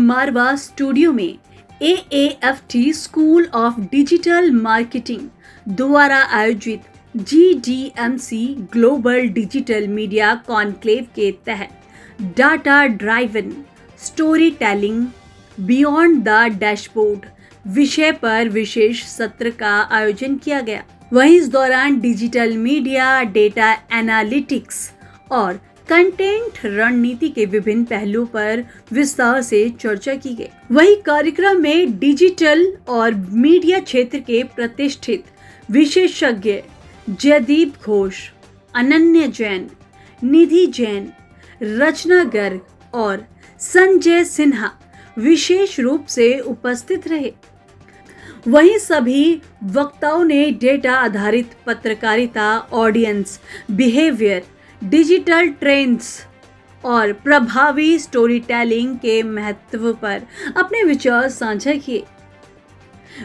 मारवा studio में AAFT school of digital marketing द्वारा आयोजित GDMC global digital media conclave के तहत data driven story telling beyond the dashboard विषय पर विशेष सत्र का आयोजन किया गया। वहीं इस दौरान डिजिटल मीडिया, डेटा एनालिटिक्स और कंटेंट रणनीति के विभिन्न पहलुओं पर विस्तार से चर्चा की गई। वहीं कार्यक्रम में डिजिटल और मीडिया क्षेत्र के प्रतिष्ठित विशेषज्ञ जयदीप घोष, अनन्या जैन, निधि जैन, रचना गर्ग और संजय सिन्हा विशेष रूप से उपस्थित रहे। वहीं सभी वक्ताओं ने डेटा आधारित पत्रकारिता, ऑडियंस बिहेवियर, डिजिटल ट्रेंड्स और प्रभावी स्टोरी टेलिंग के महत्व पर अपने विचार साझा किए।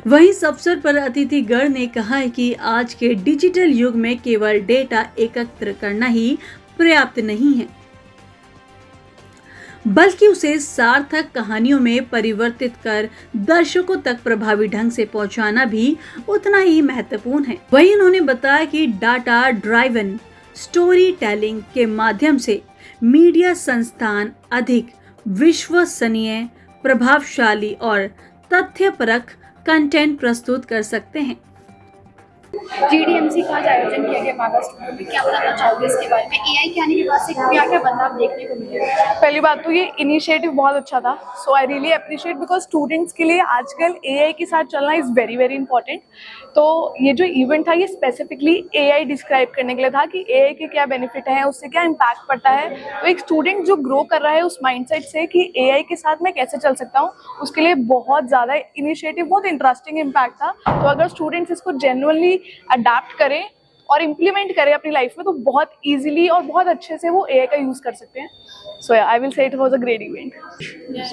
वहीं इस अवसर पर अतिथिगण ने कहा है कि आज के डिजिटल युग में केवल डेटा एकत्र करना ही पर्याप्त नहीं है, बल्कि उसे सार्थक कहानियों में परिवर्तित कर दर्शकों तक प्रभावी ढंग से पहुंचाना भी उतना ही महत्वपूर्ण है। वहीं उन्होंने बताया कि डाटा ड्राइवन स्टोरी टेलिंग के माध्यम से मीडिया संस्थान अधिक विश्वसनीय, प्रभावशाली और तथ्यपरक कंटेंट प्रस्तुत कर सकते हैं। GDMC का आज आयोजन किया गया मारवा स्टूडियो में, क्या बताना चाहोगे इसके बारे में? AI के आने के बाद से क्या क्या बदलाव देखने को मिले? पहली बात तो ये इनिशिएटिव बहुत अच्छा था, so I really appreciate, because students के लिए आजकल AI के साथ चलना इज़ वेरी वेरी इंपॉर्टेंट। तो ये जो इवेंट था ये स्पेसिफिकली AI डिस्क्राइब करने के लिए था कि AI के क्या बेनिफिट हैं, उससे क्या इम्पैक्ट पड़ता है। तो एक स्टूडेंट जो ग्रो कर रहा है उस माइंडसेट से कि AI के साथ मैं कैसे चल सकता हूँ, उसके लिए बहुत ज़्यादा इनिशिएटिव, बहुत इंटरेस्टिंग इम्पैक्ट था। तो अगर स्टूडेंट्स इसको जेन्युइनली अडैप्ट करें और इम्प्लीमेंट करें अपनी लाइफ में तो बहुत इजीली और बहुत अच्छे से वो AI का यूज कर सकते हैं। So yeah, I will say it was a great event.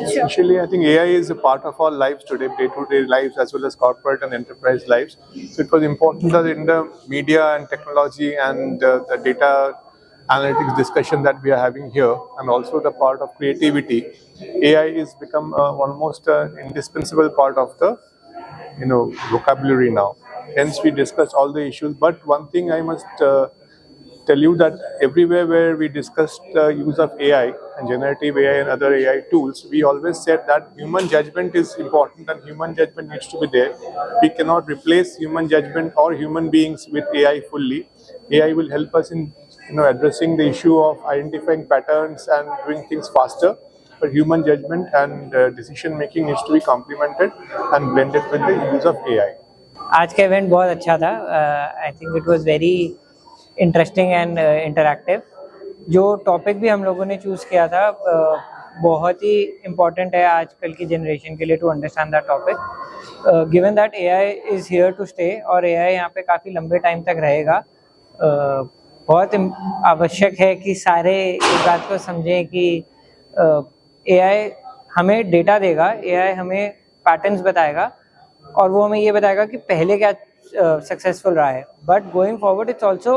Essentially, I think AI is a part of our lives today, day-to-day lives as well as corporate and enterprise lives. So it was important that in the media and technology and the data analytics discussion that we are having here, and also the part of creativity, AI is become almost an indispensable part of the vocabulary now. Hence, we discussed all the issues. But one thing I must tell you that everywhere where we discussed the use of AI and generative AI and other AI tools, we always said that human judgment is important and human judgment needs to be there. We cannot replace human judgment or human beings with AI fully. AI will help us in addressing the issue of identifying patterns and doing things faster. But human judgment and decision making needs to be complemented and blended with the use of AI. आज का event बहुत अच्छा था। I think it was very interesting and interactive. जो topic भी हम लोगों ने चूज़ किया था बहुत ही इम्पोर्टेंट है आजकल की जनरेशन के लिए to understand that topic, given that AI is here to stay और AI यहाँ पे काफ़ी लंबे टाइम तक रहेगा। बहुत आवश्यक है कि सारे इस बात को समझें कि AI हमें डेटा देगा, AI हमें पैटर्न्स बताएगा और वो हमें ये बताएगा कि पहले क्या सक्सेसफुल रहा है। But going forward it's also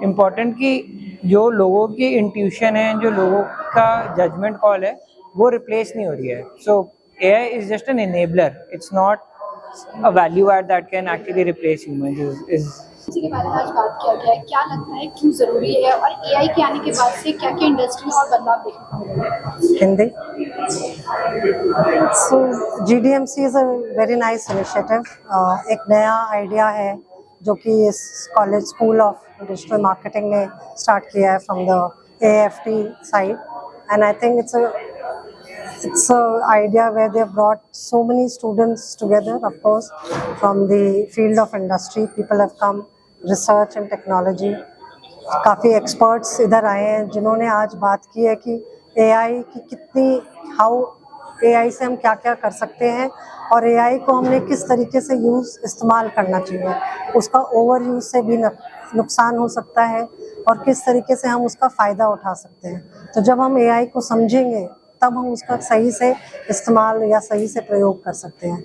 important कि जो लोगों की इंट्यूशन है, जो लोगों का जजमेंट कॉल है, वो रिप्लेस नहीं हो रही है। So AI is just an enabler, it's not a value add that can actually replace humans. इसी के बारे में आज बात किया गया है, क्या लगता है क्यों जरूरी है और AI के आने के बाद से क्या क्या इंडस्ट्री में और बदलाव देखने को मिलेगा? हिंदी। सो GDMC is a very nice initiative. एक नया आइडिया है जो कि इस college school of digital marketing ने स्टार्ट किया है from the AAFT side, and I think it's a idea where they have brought so many students together. Of course, from the field of industry, people have come, research and technology. काफ़ी experts इधर आए हैं जिन्होंने आज बात की है कि AI की AI से हम क्या क्या कर सकते हैं और AI को हमने किस तरीके से इस्तेमाल करना चाहिए, उसका ओवर यूज से भी नुकसान हो सकता है और किस तरीके से हम उसका फ़ायदा उठा सकते हैं। तो जब हम AI को समझेंगे तब हम उसका सही से इस्तेमाल या सही से प्रयोग कर सकते हैं।